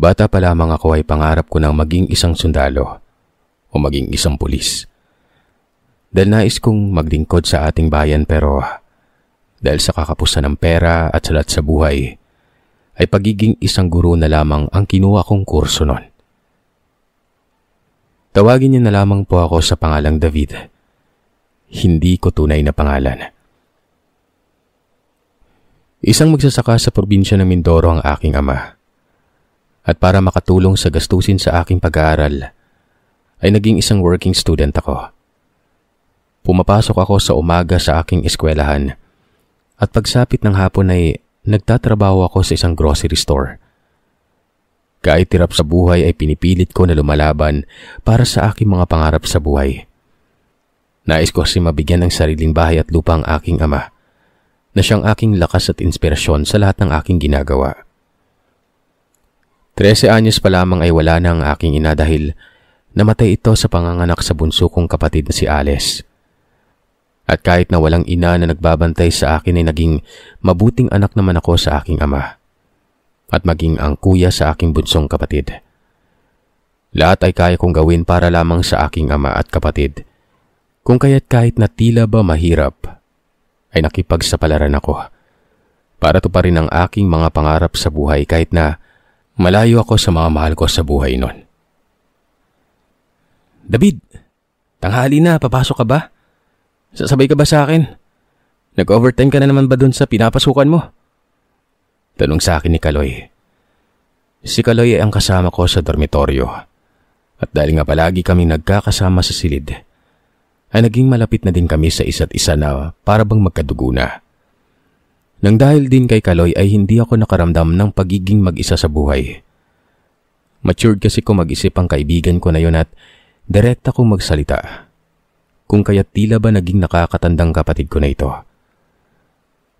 Bata pa lamang ako ay pangarap ko ng maging isang sundalo o maging isang pulis. Dahil nais kong maglingkod sa ating bayan pero dahil sa kakapusan ng pera at salat sa buhay, ay pagiging isang guro na lamang ang kinuha kong kurso nun. Tawagin niyo na lamang po ako sa pangalang David. Hindi ko tunay na pangalan. Isang magsasaka sa probinsya ng Mindoro ang aking ama. At para makatulong sa gastusin sa aking pag-aaral, ay naging isang working student ako. Pumapasok ako sa umaga sa aking eskwelahan at pagsapit ng hapon ay nagtatrabaho ako sa isang grocery store. Kahit tirap sa buhay ay pinipilit ko na lumalaban para sa aking mga pangarap sa buhay. Nais ko kasi mabigyan ng sariling bahay at lupa ang aking ama, na siyang aking lakas at inspirasyon sa lahat ng aking ginagawa. 13 anyos pa lamang ay wala na ang aking ina dahil namatay ito sa panganganak sa bunso kong kapatid na si Alice. At kahit na walang ina na nagbabantay sa akin ay naging mabuting anak naman ako sa aking ama at maging ang kuya sa aking bunsong kapatid. Lahat ay kaya kong gawin para lamang sa aking ama at kapatid, kung kaya't kahit na tila ba mahirap, ay nakipagsapalaran ako para tuparin ang aking mga pangarap sa buhay kahit na malayo ako sa mga mahal ko sa buhay nun. David, tanghali na, papasok ka ba? Sasabay ka ba sa akin? Nag-overtime ka na naman ba dun sa pinapasukan mo? Tanong sa akin ni Kaloy. Si Kaloy ay ang kasama ko sa dormitoryo. At dahil nga palagi kaming nagkakasama sa silid, ay naging malapit na din kami sa isa't isa na para bang magkadugo na. Nang dahil din kay Kaloy ay hindi ako nakaramdam ng pagiging mag-isa sa buhay. Matured kasi ko mag-isip ang kaibigan ko na yun at direkta kong magsalita. Kung kaya't tila ba naging nakakatandang kapatid ko na ito.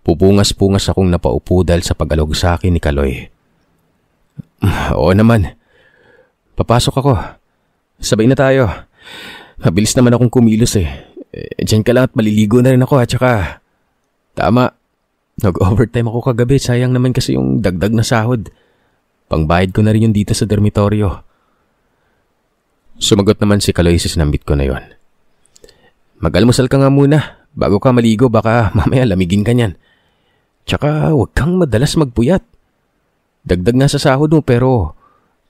Pupungas-pungas akong napaupo dahil sa pag-alog sa akin ni Kaloy. Oo naman. Papasok ako. Sabay na tayo. Mabilis naman akong kumilos eh. Diyan ka lang at maliligo na rin ako at saka... Tama. Nag-overtime ako kagabi. Sayang naman kasi yung dagdag na sahod. Pangbayad ko na rin yun dito sa dormitoryo. Sumagot naman si Kaloy sa sinambit ko na yon. Mag-almusal ka nga muna. Bago ka maligo baka mamaya lamigin ka niyan. Tsaka huwag kang madalas magpuyat. Dagdag nga sa sahod mo pero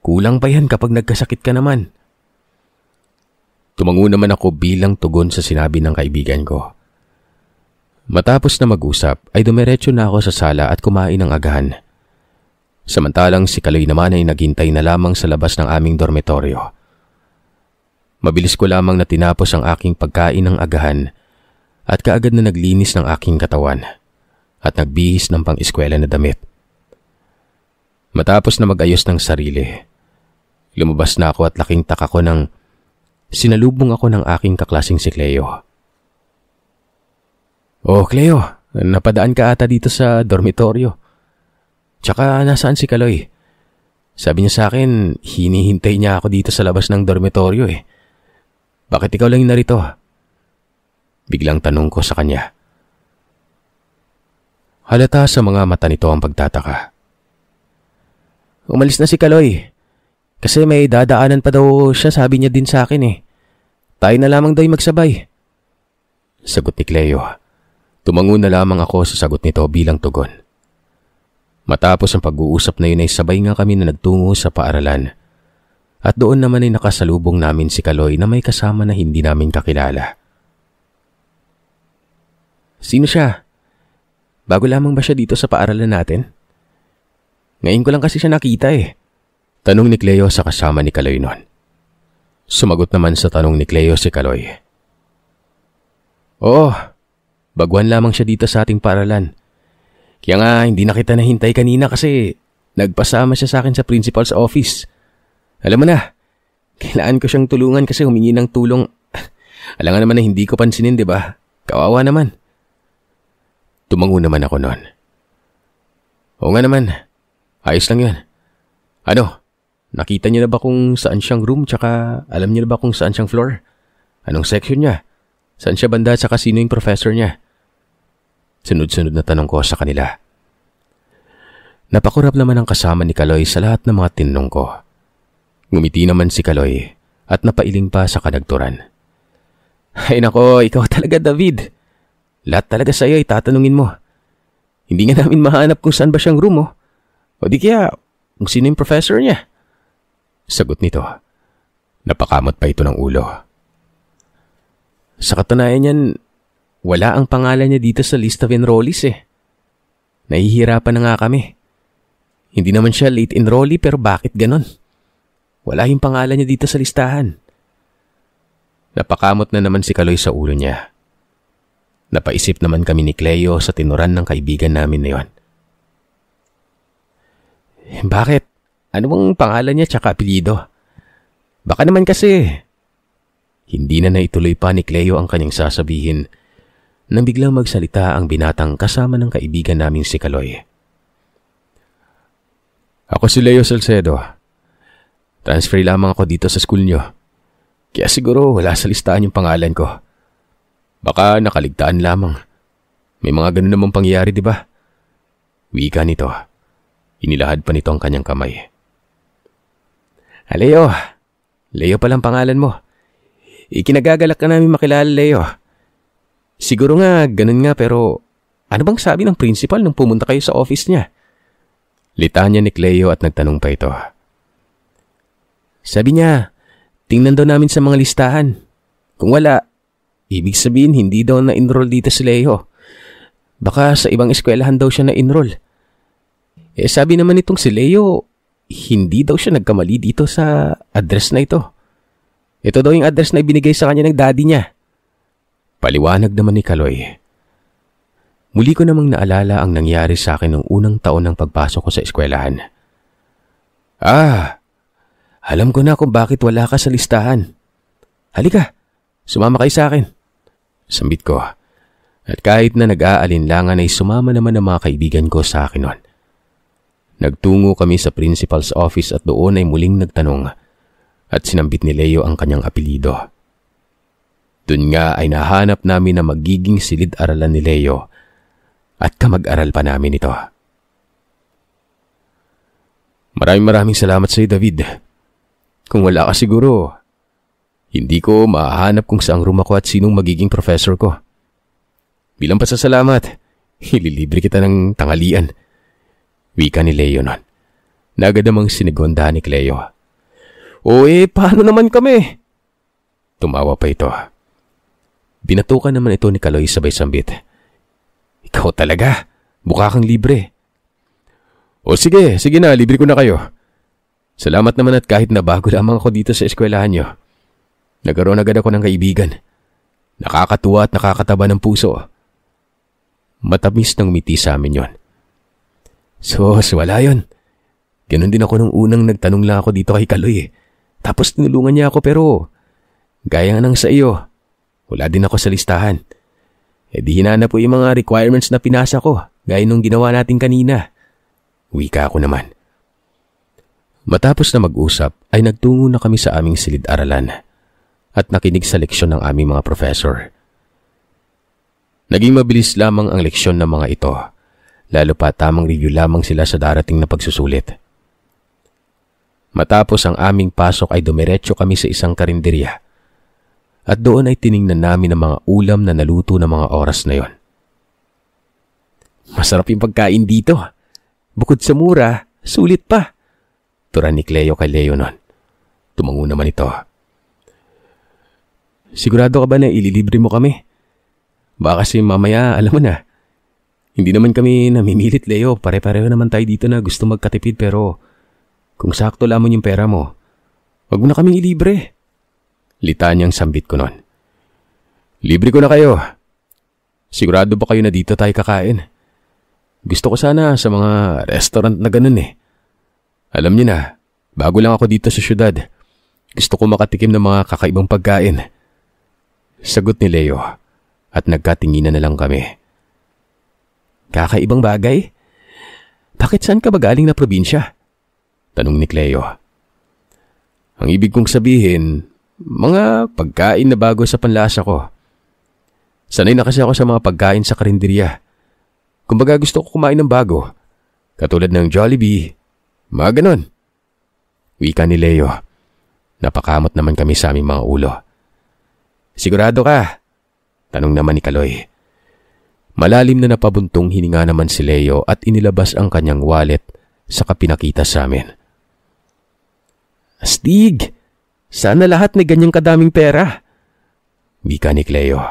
kulang pa yan kapag nagkasakit ka naman. Tumango naman ako bilang tugon sa sinabi ng kaibigan ko. Matapos na mag-usap ay dumiretso na ako sa sala at kumain ng agahan. Samantalang si Kaloy naman ay naghintay na lamang sa labas ng aming dormitoryo. Mabilis ko lamang na tinapos ang aking pagkain ng agahan at kaagad na naglinis ng aking katawan at nagbihis ng pang-eskwela na damit. Matapos na mag-ayos ng sarili, lumabas na ako at laking taka ko nang sinalubong ako ng aking kaklasing si Cleo. Oh, Cleo, napadaan ka ata dito sa dormitoryo. Tsaka nasaan si Kaloy? Sabi niya sa akin, hinihintay niya ako dito sa labas ng dormitoryo eh. Bakit ikaw lang yung narito? Biglang tanong ko sa kanya. Halata sa mga mata nito ang pagtataka. Umalis na si Kaloy. Kasi may dadaanan pa daw siya, sabi niya din sa akin eh. Tayo na lamang daw magsabay. Sagot ni Cleo. Tumango na lamang ako sa sagot nito bilang tugon. Matapos ang pag-uusap na yun ay sabay nga kami na nagtungo sa paaralan. At doon naman ay nakasalubong namin si Kaloy na may kasama na hindi namin kakilala. Sino siya? Bago lamang ba siya dito sa paaralan natin? Ngayon ko lang kasi siya nakita eh. Tanong ni Cleo sa kasama ni Kaloy noon. Sumagot naman sa tanong ni Cleo si Kaloy. Oo, baguhan lamang siya dito sa ating paaralan. Kaya nga hindi na kita nahintay kanina kasi nagpasama siya sa akin sa principal's office. Alam mo na, kailangan ko siyang tulungan kasi humingi ng tulong. Alam nga naman na hindi ko pansinin, di ba? Kawawa naman. Tumango naman ako noon. Oo nga naman, ayos lang yan. Ano, nakita niyo na ba kung saan siyang room tsaka alam niyo na ba kung saan siyang floor? Anong section niya? Saan siya banda tsaka sino yung professor niya? Sunod-sunod na tanong ko sa kanila. Napakurap naman ang kasama ni Kaloy sa lahat ng mga tinanong ko. Ngumiti naman si Kaloy at napailing pa sa kanagturan. Ay nako, ikaw talaga David. Lahat talaga sa iyo ay tatanungin mo. Hindi nga namin mahanap kung saan ba siyang room mo. O di kaya kung sino yung professor niya. Sagot nito. Napakamot pa ito ng ulo. Sa katunayan niyan, wala ang pangalan niya dito sa list of enrollees eh. Nahihirapan na nga kami. Hindi naman siya late enrollee pero bakit ganon? Wala yung pangalan niya dito sa listahan. Napakamot na naman si Kaloy sa ulo niya. Napaisip naman kami ni Cleo sa tinuran ng kaibigan namin na yon. Bakit? Ano bang pangalan niya tsaka apelyido? Baka naman kasi. Hindi na naituloy pa ni Cleo ang kanyang sasabihin nang biglang magsalita ang binatang kasama ng kaibigan naming si Kaloy. Ako si Leo Salcedo. Transfer lamang ako dito sa school niyo. Kaya siguro wala sa listahan yung pangalan ko. Baka nakaligtaan lamang. May mga ganun namang pangyayari, di ba? Wika nito. Inilahad pa nito ang kanyang kamay. Leo. Leo palang pangalan mo. Ikinagagalak ka namin makilala, Leo. Siguro nga, ganun nga pero ano bang sabi ng principal nung pumunta kayo sa office niya? Litaan niya ni Cleo at nagtanong pa ito. Sabi niya, tingnan daw namin sa mga listahan. Kung wala, ibig sabihin hindi daw na-enroll dito si Leo. Baka sa ibang eskwelahan daw siya na-enroll. Sabi naman itong si Leo, hindi daw siya nagkamali dito sa address na ito. Ito daw yung address na ibinigay sa kanya ng daddy niya. Paliwanag naman ni Kaloy. Muli ko namang naalala ang nangyari sa akin noong unang taon ng pagpasok ko sa eskwelahan. Alam ko na kung bakit wala ka sa listahan. Halika, sumama kayo sa akin. Sambit ko. At kahit na nag-aalinlangan ay sumama naman ang mga kaibigan ko sa akin noon. Nagtungo kami sa principal's office at doon ay muling nagtanong at sinambit ni Leo ang kanyang apelyido. Doon nga ay nahanap namin na magiging silid-aralan ni Leo at kamag-aral pa namin ito. Maraming salamat sa iyo, David. Kung wala ka siguro, hindi ko mahahanap kung saang room ako at sinong magiging professor ko. Bilang pasasalamat, ililibre kita ng tanghalian. Wika ni Leo nun. Nagad namang sinigondahan ni Cleo. Paano naman kami? Tumawa pa ito. Binatukan naman ito ni Kaloy sabay sambit. Ikaw talaga, mukha kang libre. Sige na, libre ko na kayo. Salamat naman at kahit na bago lamang ako dito sa eskwelahan nyo, nagkaroon agad ako ng kaibigan. Nakakatuwa at nakakataba ng puso. Matamis nang umiti sa amin yon. Wala yun. Ganon din ako nung unang nagtanong lang ako dito kay Kaloy. Tapos tinulungan niya ako pero gaya nga nang sa iyo, wala din ako sa listahan. Di hinanap po yung mga requirements na pinasa ko, gaya nung ginawa natin kanina. Wika ako naman. Matapos na mag-usap ay nagtungo na kami sa aming silid-aralan at nakinig sa leksyon ng aming mga professor. Naging mabilis lamang ang leksyon ng mga ito, lalo pa tamang review lamang sila sa darating na pagsusulit. Matapos ang aming pasok ay dumiretso kami sa isang karinderya at doon ay tiningnan namin ang mga ulam na naluto ng mga oras na yon. Masarap yung pagkain dito. Bukod sa mura, sulit pa. Turan ni Cleo kay Leo nun. Tumango naman ito. Sigurado ka ba na ililibre mo kami? Baka kasi mamaya, alam mo na, hindi naman kami namimilit, Leo. Pare-pareho naman tayo dito na gusto magkatipid pero kung sakto lamang yung pera mo, wag mo na kaming ilibre. Litaan niyang sambit ko nun. Libre ko na kayo. Sigurado ba kayo na dito tayo kakain? Gusto ko sana sa mga restaurant na ganun eh. Alam niyo na, bago lang ako dito sa syudad. Gusto ko makatikim ng mga kakaibang pagkain. Sagot ni Leo at nagkatinginan na lang kami. Kakaibang bagay? Bakit saan ka ba galing na probinsya? Tanong ni Cleo. Ang ibig kong sabihin, mga pagkain na bago sa panlasa ko. Sanay na kasi ako sa mga pagkain sa karinderya. Kumbaga gusto ko kumain ng bago. Katulad ng Jollibee, mga ganon. Wika ni Leo. Napakamot naman kami sa aming mga ulo. Sigurado ka? Tanong naman ni Kaloy. Malalim na napabuntong hininga naman si Leo at inilabas ang kanyang wallet saka pinakita sa amin. Astig! Sana lahat may ganyang kadaming pera. Wika ni Cleo.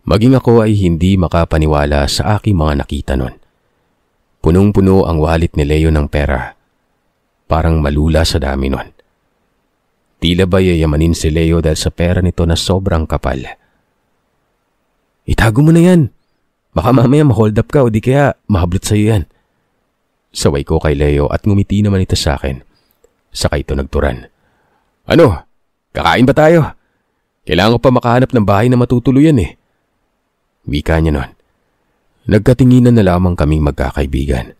Maging ako ay hindi makapaniwala sa aking mga nakita nun. Punong-puno ang wallet ni Leo ng pera. Parang malula sa dami nun. Tila ba yayamanin si Leo dahil sa pera nito na sobrang kapal. Itago mo na yan. Baka mamaya ma-hold up ka o di kaya mahablot sa'yo yan. Saway ko kay Leo at ngumiti naman ito sa akin. Saka ito nagturan. Ano? Kakain ba tayo? Kailangan ko pa makahanap ng bahay na matutuluyan eh. Wika niya nun. Nagkatinginan na lamang kaming magkakaibigan.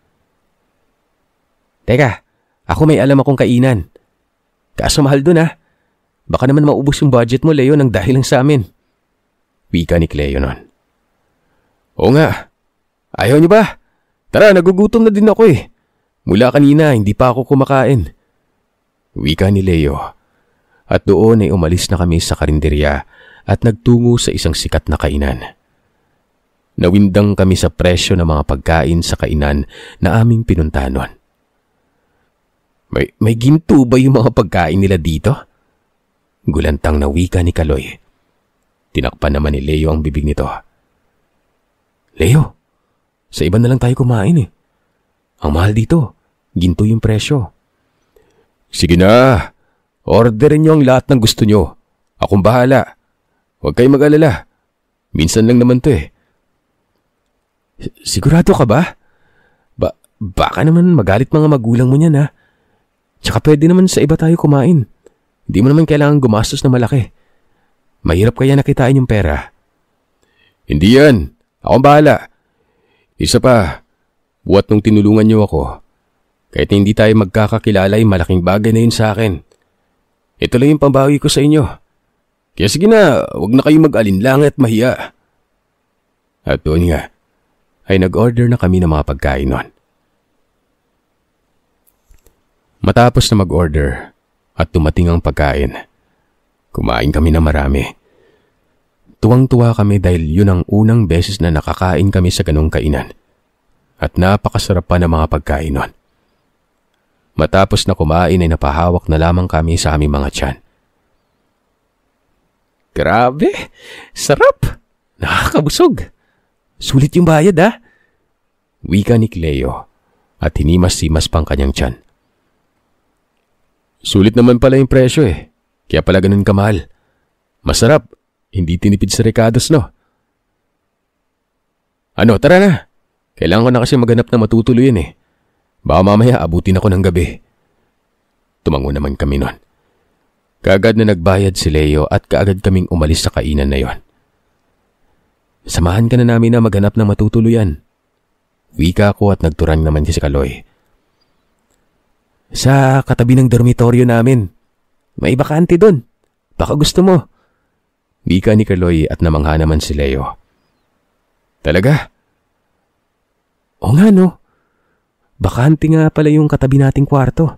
Teka, ako may alam akong kainan. Kaso mahal dun ah. Baka naman maubos yung budget mo, Leo, nang dahil lang sa amin. Wika ni Cleo nun. Oo nga. Ayaw niyo ba? Tara, nagugutom na din ako eh. Mula kanina, hindi pa ako kumakain. Wika ni Leo. At doon ay umalis na kami sa karinderya at nagtungo sa isang sikat na kainan. Nawindang kami sa presyo ng mga pagkain sa kainan na aming pinuntahan nun. May ginto ba yung mga pagkain nila dito? Gulantang na wika ni Kaloy. Tinakpan naman ni Leo ang bibig nito. Leo, sa iba na lang tayo kumain eh. Ang mahal dito, ginto yung presyo. Sige na, orderin niyo ang lahat ng gusto niyo. Akong bahala. Huwag kayong mag-alala. Minsan lang naman to eh. Sigurado ka ba? Baka naman magalit mga magulang mo niyan ha. Tsaka pwede naman sa iba tayo kumain. Hindi mo naman kailangan gumastos na malaki. Mahirap kaya nakitain yung pera. Hindi yan. Akong bahala. Isa pa, buhat nung tinulungan niyo ako. Kahit hindi tayo magkakakilala ay malaking bagay na yun sa akin. Ito lang yung pambawi ko sa inyo. Kaya sige na, huwag na kayong mag-alinlangan at mahiya. At doon nga, ay nag-order na kami ng mga pagkain nun. Matapos na mag-order at dumating ang pagkain, kumain kami ng marami. Tuwang-tuwa kami dahil yun ang unang beses na nakakain kami sa ganong kainan. At napakasarap pa ng mga pagkain nun. Matapos na kumain ay napahawak na lamang kami sa aming mga tiyan. Grabe! Sarap! Nakakabusog! Sulit yung bayad ah! Wika ni Cleo at hinimas-simas pang kanyang tiyan. Sulit naman pala yung presyo eh. Kaya pala ganun kamahal. Masarap. Hindi tinipid sa Ricados, no? Ano, tara na. Kailangan ko na kasi maghanap na matutuluyan eh. Baka mamaya abutin ako ng gabi. Tumango naman kami nun. Kaagad na nagbayad si Leo at kaagad kaming umalis sa kainan na yon. Samahan ka na namin na maghanap ng matutuluyan. Wika ko at nagturang naman si Kaloy. Sa katabi ng dormitoryo namin. May bakante doon. Baka gusto mo. Wika ni Kaloy at namangha naman si Leo. Talaga? O nga no. Bakante nga pala yung katabi nating kwarto.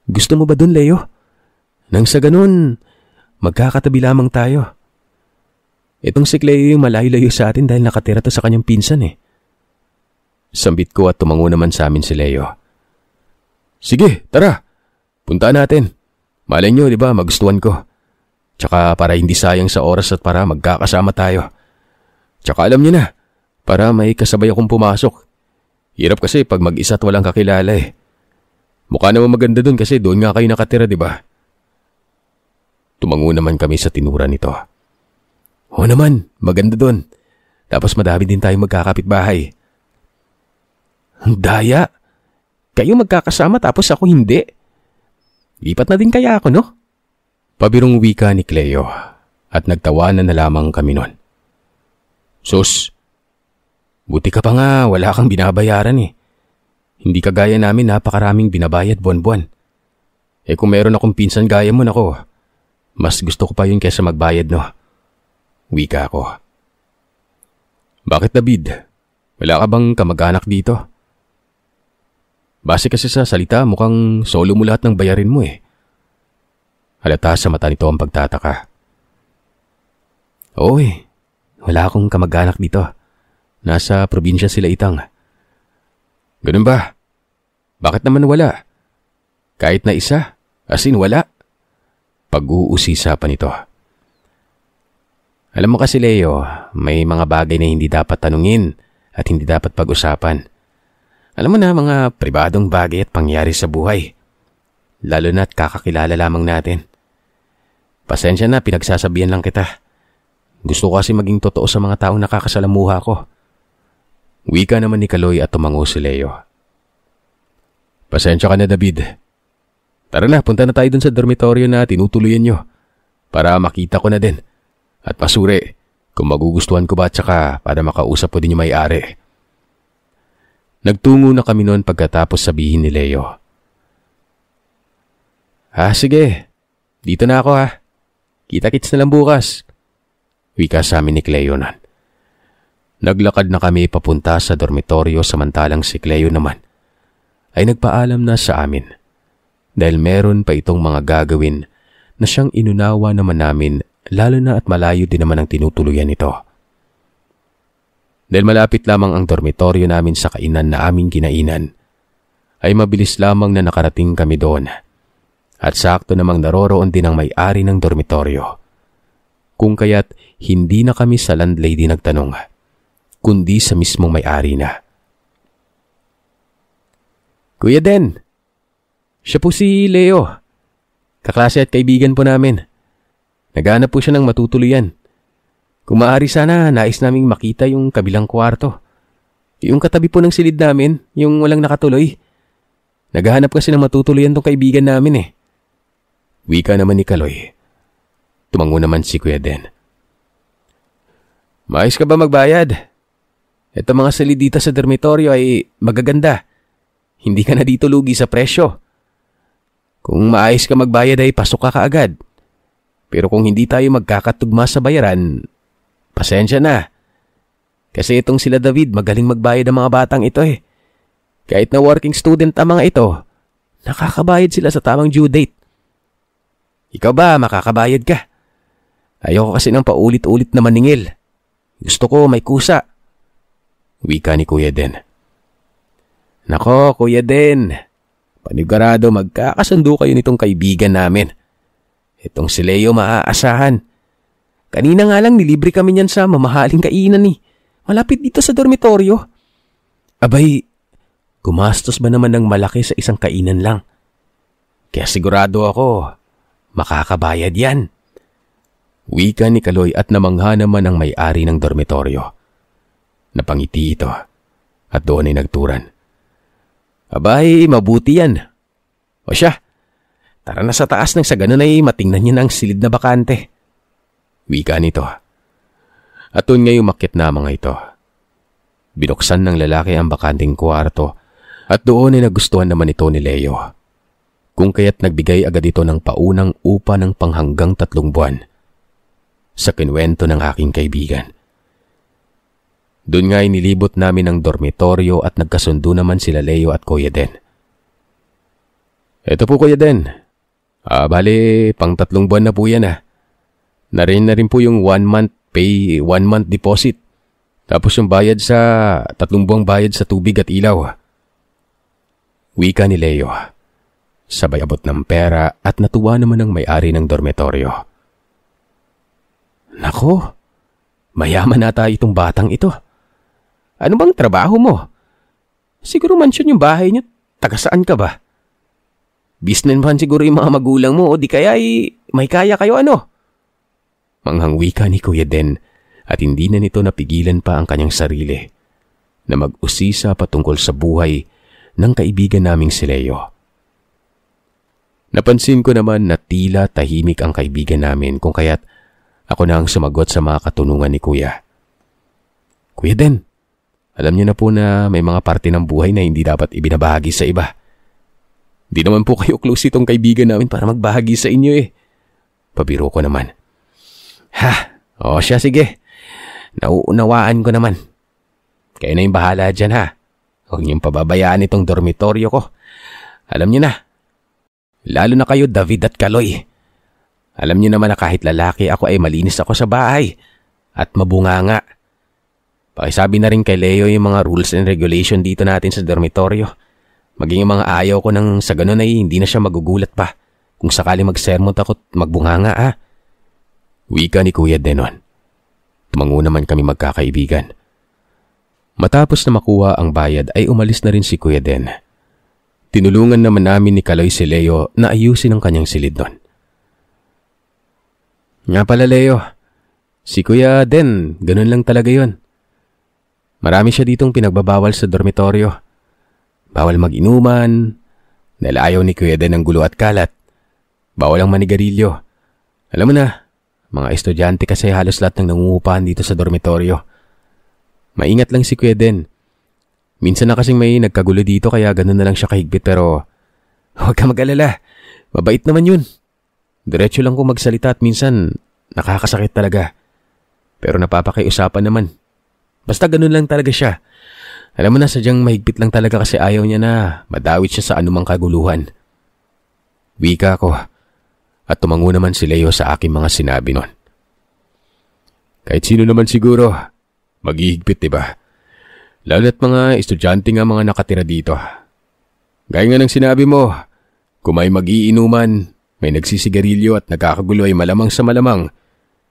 Gusto mo ba doon, Leo? Nang sa ganun, magkakatabi lamang tayo. Itong si Cleo yung malayo-layo sa atin dahil nakatira to sa kanyang pinsan eh. Sambit ko at tumango naman sa amin si Leo. Sige, tara. Puntaan natin. Malay nyo, di ba, magustuhan ko. Tsaka para hindi sayang sa oras at para magkakasama tayo. Tsaka alam nyo na, para may kasabay akong pumasok. Hirap kasi pag mag-isa at walang kakilala eh. Mukha naman maganda dun kasi doon nga kayo nakatira, di ba? Tumango naman kami sa tinura nito. Oo naman, maganda dun. Tapos madami din tayong magkakapitbahay. Ang daya. Kayo magkakasama tapos ako hindi. Lipat na din kaya ako, no? Pabirong wika ni Cleo at nagtawanan na lamang kami nun. Sus, buti ka pa nga wala kang binabayaran eh. Hindi kagaya namin napakaraming binabayad buwan-buwan. Eh kung meron akong pinsan gaya mo nako, mas gusto ko pa yun kaysa magbayad no. Wika ko. Bakit David? Wala ka bang kamag-anak dito? Base kasi sa salita, mukhang solo mo lahat ng bayarin mo eh. Halata sa mata nito ang pagtataka. Oo eh, wala akong kamag-anak dito. Nasa probinsya sila Itang. Ganun ba? Bakit naman wala? Kahit na isa, as in wala. Pag-uusisa pa nito. Alam mo kasi Leo, may mga bagay na hindi dapat tanungin at hindi dapat pag-usapan. Alam mo na mga pribadong bagay at pangyari sa buhay. Lalo na't kakakilala lamang natin. Pasensya na, pinagsasabihan lang kita. Gusto ko kasi maging totoo sa mga taong nakakasalamuha ko. Wika naman ni Kaloy at tumango si Leo. Pasensya ka na David. Tara na, punta na tayo dun sa dormitoryo na tinutuluyan nyo. Para makita ko na din. At pasuri kung magugustuhan ko ba at saka para makausap ko din yung may-ari. Nagtungo na kami noon pagkatapos sabihin ni Leo. Sige. Dito na ako ha. Kita-kits na lang bukas. Wika sa amin ni Cleo nun. Naglakad na kami papunta sa dormitoryo samantalang si Cleo naman ay nagpaalam na sa amin dahil meron pa itong mga gagawin na siyang inunawa naman namin lalo na at malayo din naman ang tinutuluyan nito. Dahil malapit lamang ang dormitoryo namin sa kainan na aming kinainan, ay mabilis lamang na nakarating kami doon at sakto namang naroroon din ang may-ari ng dormitoryo. Kung kaya't hindi na kami sa landlady nagtanong, kundi sa mismong may-ari na. Kuya Den, siya po si Leo. Kaklase at kaibigan po namin. Naghahanap po siya ng matutuluyan. Kung maaari sana, nais naming makita yung kabilang kwarto. Yung katabi po ng silid namin, yung walang nakatuloy. Naghahanap kasi ng matutuluyan tong kaibigan namin eh. Wika naman ni Kaloy. Tumango naman si Kuya Den. Maayos ka ba magbayad? Ito mga silid dito sa dormitoryo ay magaganda. Hindi ka na dito lugi sa presyo. Kung maayos ka magbayad ay pasok ka kaagad. Pero kung hindi tayo magkakatugma sa bayaran, pasensya na. Kasi itong sila David magaling magbayad ang mga batang ito eh. Kahit na working student ang mga ito, nakakabayad sila sa tamang due date. Ikaw ba makakabayad ka? Ayoko kasi ng paulit-ulit na maningil. Gusto ko may kusa. Wika ni Kuya Den. Nako, Kuya Den. Panigurado magkakasundo kayo nitong kaibigan namin. Itong si Leo maaasahan. Kanina nga lang nilibre kami niyan sa mamahaling kainan eh. Malapit dito sa dormitoryo. Abay, gumastos ba naman ng malaki sa isang kainan lang? Kaya sigurado ako, makakabayad yan. Wika ni Kaloy at namangha naman ang may-ari ng dormitoryo. Napangiti ito at doon ay nagturan. Abay, mabuti yan. O siya, tara na sa taas nang sa ganun ay matingnan niya ng silid na bakante. Wika nito. At doon ngayon umakyat na mga ito. Binuksan ng lalaki ang bakanting kwarto at doon ay nagustuhan naman ito ni Leo. Kung kaya't nagbigay agad ito ng paunang upa ng panghanggang 3 buwan. Sa kinwento ng aking kaibigan. Doon nga inilibot namin ang dormitoryo at nagkasundo naman sila Leo at Kuya Den. Ito po Kuya Den. Bale, pang 3 buwan na po yan ah. Na rin po yung 1 month pay, 1 month deposit. Tapos yung bayad sa 3 buwang bayad sa tubig at ilaw. Wika ni Leo. Sabay abot ng pera at natuwa naman ang may-ari ng dormitoryo. Nako, mayaman nata itong batang ito. Ano bang trabaho mo? Siguro mansyon yung bahay niyo. Taga saan ka ba? Businessman siguro yung mga magulang mo o di kaya may kaya kayo ano? Manghang wika ni Kuya Den at hindi na nito napigilan pa ang kanyang sarili na mag-usisa patungkol sa buhay ng kaibigan naming si Leo. Napansin ko naman na tila tahimik ang kaibigan namin kung kaya't ako na ang sumagot sa mga katunungan ni Kuya. Kuya Den, alam niyo na po na may mga parte ng buhay na hindi dapat ibinabahagi sa iba. Di naman po kayo close itong kaibigan namin para magbahagi sa inyo eh. Pabiro ko naman. O siya sige. Nauunawaan ko naman. Kayo na yung bahala dyan ha. Huwag niyong pababayaan itong dormitoryo ko Alam niyo na. Lalo na kayo, David at Kaloy. Alam niyo naman na kahit lalaki ako ay malinis ako sa bahay at mabunganga. Pakisabi na rin kay Leo yung mga rules and regulation dito natin sa dormitoryo. Maging yung mga ayaw ko nang sa ganun ay hindi na siya magugulat pa kung sakali magsermon ako't magbunganga Wika ni Kuya Denon. Tumango naman kami magkakaibigan. Matapos na makuha ang bayad ay umalis na rin si Kuya Den. Tinulungan naman namin ni Kaloy si Leo na ayusin ang kanyang silid nun. Nga pala Leo, si Kuya Den, ganun lang talaga yon. Marami siya ditong pinagbabawal sa dormitoryo. Bawal mag-inuman, dahil ayaw ni Kuya Den ng gulo at kalat. Bawal ang manigarilyo. Alam mo na, mga estudyante kasi halos lahat ng nangungupahan dito sa dormitoryo. Maingat lang si Kuya Den. Minsan na kasing may nagkagulo dito kaya ganun na lang siya kahigpit pero huwag ka mag-alala. Mabait naman yun. Diretso lang kung magsalita at minsan nakakasakit talaga. Pero napapakiusapan naman. Basta ganun lang talaga siya. Alam mo na sadyang mahigpit lang talaga kasi ayaw niya na madawit siya sa anumang kaguluhan. Wika ko at tumango naman si Leo sa aking mga sinabi nun. Kahit sino naman siguro, maghihigpit diba? Lalo at mga estudyante nga mga nakatira dito. Gaya nga ng sinabi mo, kung may mag-iinuman, may nagsisigarilyo at nagkakagulo ay malamang sa malamang,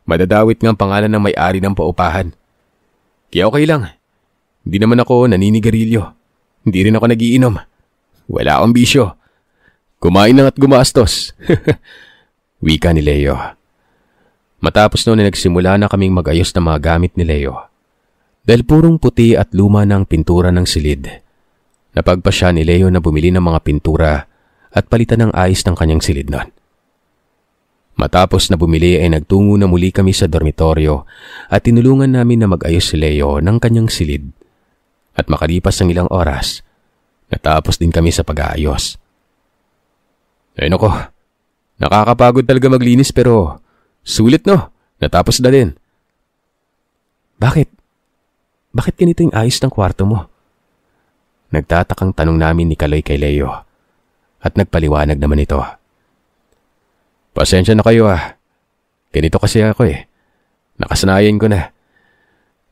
madadawit nga ang pangalan ng may-ari ng paupahan. Kaya okay lang. Hindi naman ako naninigarilyo. Hindi rin ako nagiinom. Wala akong bisyo. Kumain lang at gumastos. Wika ni Leo. Matapos noon ay nagsimula na kaming mag-ayos ng mga gamit ni Leo. Dahil purong puti at luma ng pintura ng silid. Napagpasya ni Leo na bumili ng mga pintura at palitan ng ayos ng kanyang silid noon. Matapos na bumili ay nagtungo na muli kami sa dormitoryo at tinulungan namin na mag-ayos si Leo ng kanyang silid. At makalipas ng ilang oras, natapos din kami sa pag-aayos. Ay nako, nakakapagod talaga maglinis pero sulit no, natapos na din. Bakit? Bakit ganito yung ayos ng kwarto mo? Nagtatakang tanong namin ni Kaloy kay Leo at nagpaliwanag naman ito. Pasensya na kayo Ganito kasi ako Nakasanayan ko na.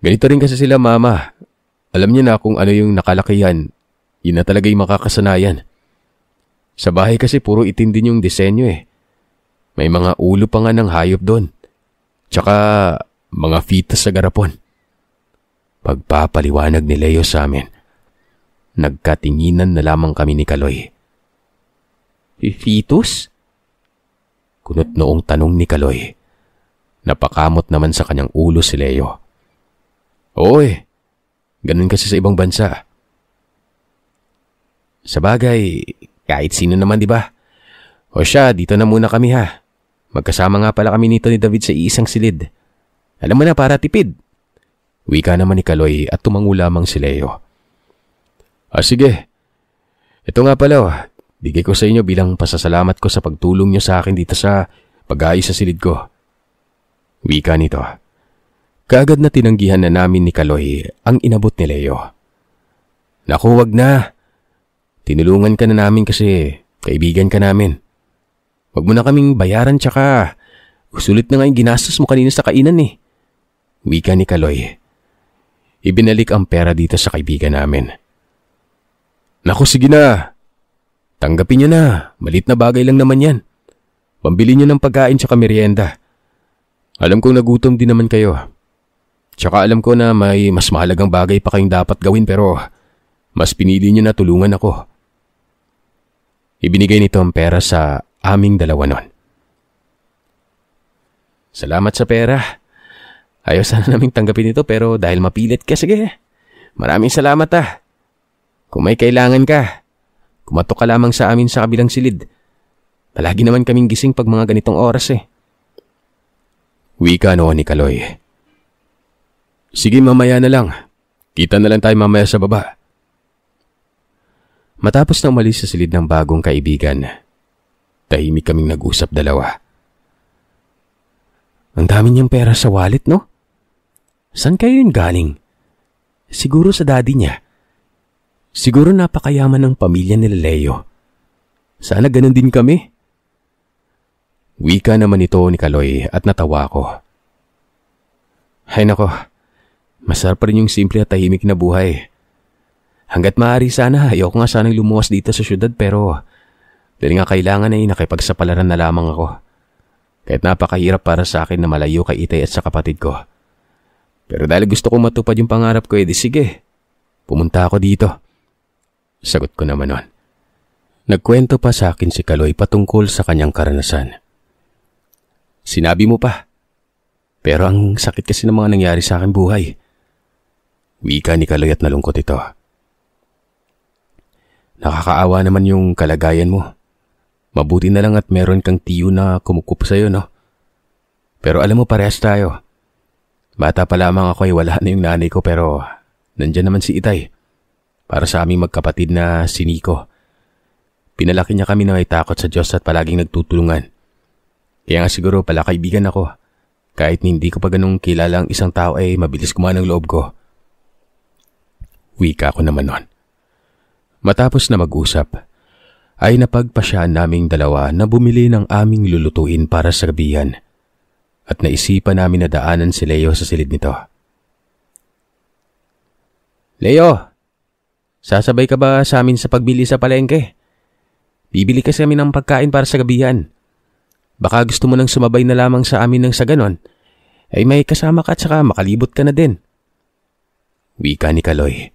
Ganito rin kasi sila mama. Alam niya na kung ano yung nakalakihan. Yun na talaga yung makakasanayan. Sa bahay kasi puro itim din yung disenyo May mga ulo pa nga ng hayop doon. Tsaka mga fetus sa garapon. Pagpapaliwanag ni Leo sa amin. Nagkatinginan na lamang kami ni Kaloy. Fetus? Kunot noong tanong ni Kaloy. Napakamot naman sa kanyang ulo si Leo. Oo ganun kasi sa ibang bansa. Sa bagay, kahit sino naman diba? O siya, dito na muna kami Magkasama nga pala kami nito ni David sa isang silid. Alam mo na para tipid. Wika naman ni Kaloy at tumango lamang si Leo. Sige. Ito nga pala bigay ko sa inyo bilang pasasalamat ko sa pagtulong niyo sa akin dito sa pag-aayos sa silid ko. Wika nito. Kaagad na tinanggihan na namin ni Kaloy ang inabot ni Leo. Naku, wag na. Tinulungan ka na namin kasi kaibigan ka namin. Wag mo na kaming bayaran tsaka sulit na nga yung ginastos mo kanina sa kainan Wika ni Kaloy. Ibinalik ang pera dito sa kaibigan namin. Naku, sige na. Tanggapin niyo na. Malit na bagay lang naman yan. Pambili niyo ng pagkain tsaka merienda. Alam kong nagutom din naman kayo. Tsaka alam ko na may mas mahalagang bagay pa kayong dapat gawin pero mas pinili niyo na tulungan ako. Ibinigay nito ang pera sa aming dalawa nun. Salamat sa pera. Ayaw sana naming tanggapin ito pero dahil mapilit ka, sige. Maraming salamat Kung may kailangan ka, kumatok ka lamang sa amin sa kabilang silid. Palagi naman kaming gising pag mga ganitong oras Wika noon ni Kaloy. Sige, mamaya na lang. Kita na lang tayo mamaya sa baba. Matapos na umalis sa silid ng bagong kaibigan, tahimik kaming nag-usap dalawa. Ang dami niyang pera sa wallet, no? Saan kayo yun galing? Siguro sa daddy niya. Siguro napakayaman ng pamilya nila Leo. Sana ganun din kami. Wika naman ito ni Kaloy at natawa ko. Ay nako, masarap pa rin yung simple at tahimik na buhay. Hanggat maaari sana, ayoko nga sanang lumuwas dito sa syudad pero dahil nga kailangan ay nakipagsapalaran na lamang ako. Kahit napakahirap para sa akin na malayo kay Itay at sa kapatid ko. Pero dahil gusto kong matupad yung pangarap ko, edi sige, pumunta ako dito. Sagot ko naman nun. Nagkwento pa sa akin si Kaloy patungkol sa kanyang karanasan. Sinabi mo pa, pero ang sakit kasi ng mga nangyari sa akin buhay. Wika ni Kaloy at nalungkot ito. Nakakaawa naman yung kalagayan mo. Mabuti na lang at meron kang tiyo na kumukup sa'yo, no? Pero alam mo, parehas tayo. Bata pa lamang ako ay wala na yung nanay ko pero nandyan naman si Itay. Para sa aming magkapatid na si Nico. Pinalaki niya kami na may takot sa Diyos at palaging nagtutulungan. Kaya nga siguro pala kaibigan ako. Kahit hindi ko pa ganung kilala ang isang tao ay mabilis kumaan ang loob ko. Wika ko naman nun. Matapos na mag-usap, ay napagpasyaan naming dalawa na bumili ng aming lulutuin para sa gabihan. At naisipan namin na daanan si Leo sa silid nito. Leo, sasabay ka ba sa amin sa pagbili sa palengke? Bibili kasi kami ng pagkain para sa gabihan. Baka gusto mo nang sumabay na lamang sa amin nang sa ganon, ay may kasama ka at saka makalibot ka na din. Wika ni Kaloy.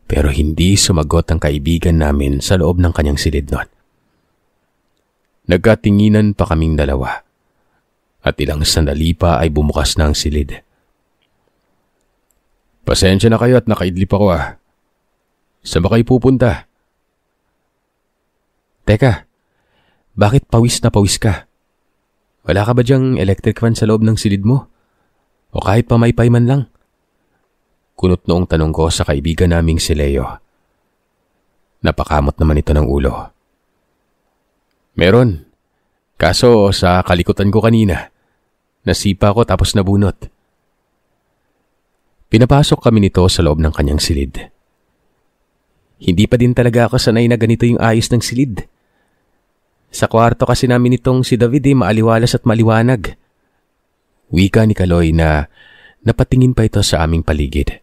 Pero hindi sumagot ang kaibigan namin sa loob ng kanyang silid nun. Nagkatinginan pa kaming dalawa. At ilang sandali pa ay bumukas na ang silid. Pasensya na kayo at nakaidlip ako ah. Saan ba kayo pupunta? Teka, bakit pawis na pawis ka? Wala ka ba diyang electric fan sa loob ng silid mo? O kahit pamaypay man lang? Kunot noong tanong ko sa kaibigan naming si Leo. Napakamot naman ito ng ulo. Meron. Kaso sa kalikutan ko kanina. Nasipa ko tapos nabunot. Pinapasok kami nito sa loob ng kanyang silid. Hindi pa din talaga ako sanay na ganito yung ayos ng silid. Sa kwarto kasi namin itong si David maaliwalas at maliwanag. Wika ni Kaloy na napatingin pa ito sa aming paligid.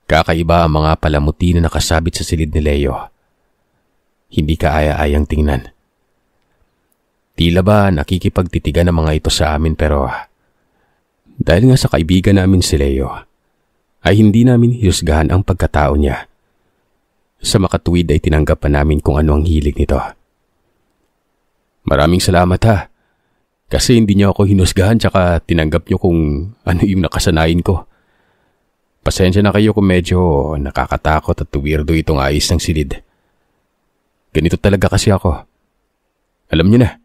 Kakaiba ang mga palamuti na nakasabit sa silid ni Leo. Hindi kaaya-ayang tingnan. Tila ba nakikipagtitigan ang mga ito sa amin pero dahil nga sa kaibigan namin si Leo, ay hindi namin hiyusgahan ang pagkatao niya. Sa makatuwid ay tinanggap pa namin kung ano ang hilig nito. Maraming salamat ha, kasi hindi niyo ako hinusgahan tsaka tinanggap niyo kung ano yung nakasanayin ko. Pasensya na kayo kung medyo nakakatakot at weirdo itong ayos ng silid. Ganito talaga kasi ako. Alam niyo na.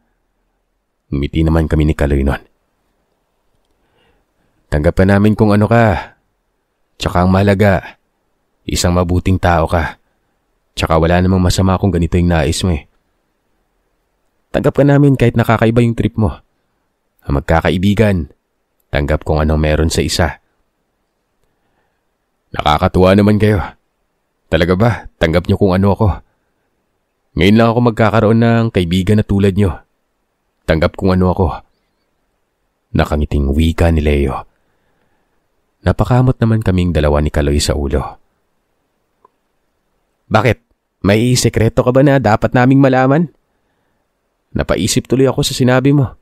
Ngumiti naman kami ni Kaloy nun. Tanggap pa namin kung ano ka. Tsaka ang mahalaga, isang mabuting tao ka. Tsaka wala namang masama kung ganito yung nais mo eh. Tanggap ka namin kahit nakakaiba yung trip mo. Ang magkakaibigan, tanggap kung anong meron sa isa. Nakakatuwa naman kayo. Talaga ba? Tanggap niyo kung ano ako. Ngayon lang ako magkakaroon ng kaibigan na tulad niyo. Tanggap kung ano ako. Nakangiting wika ni Leo. Napakamot naman kaming dalawa ni Kaloy sa ulo. Bakit? May sekreto ka ba na dapat naming malaman? Napaisip tuloy ako sa sinabi mo.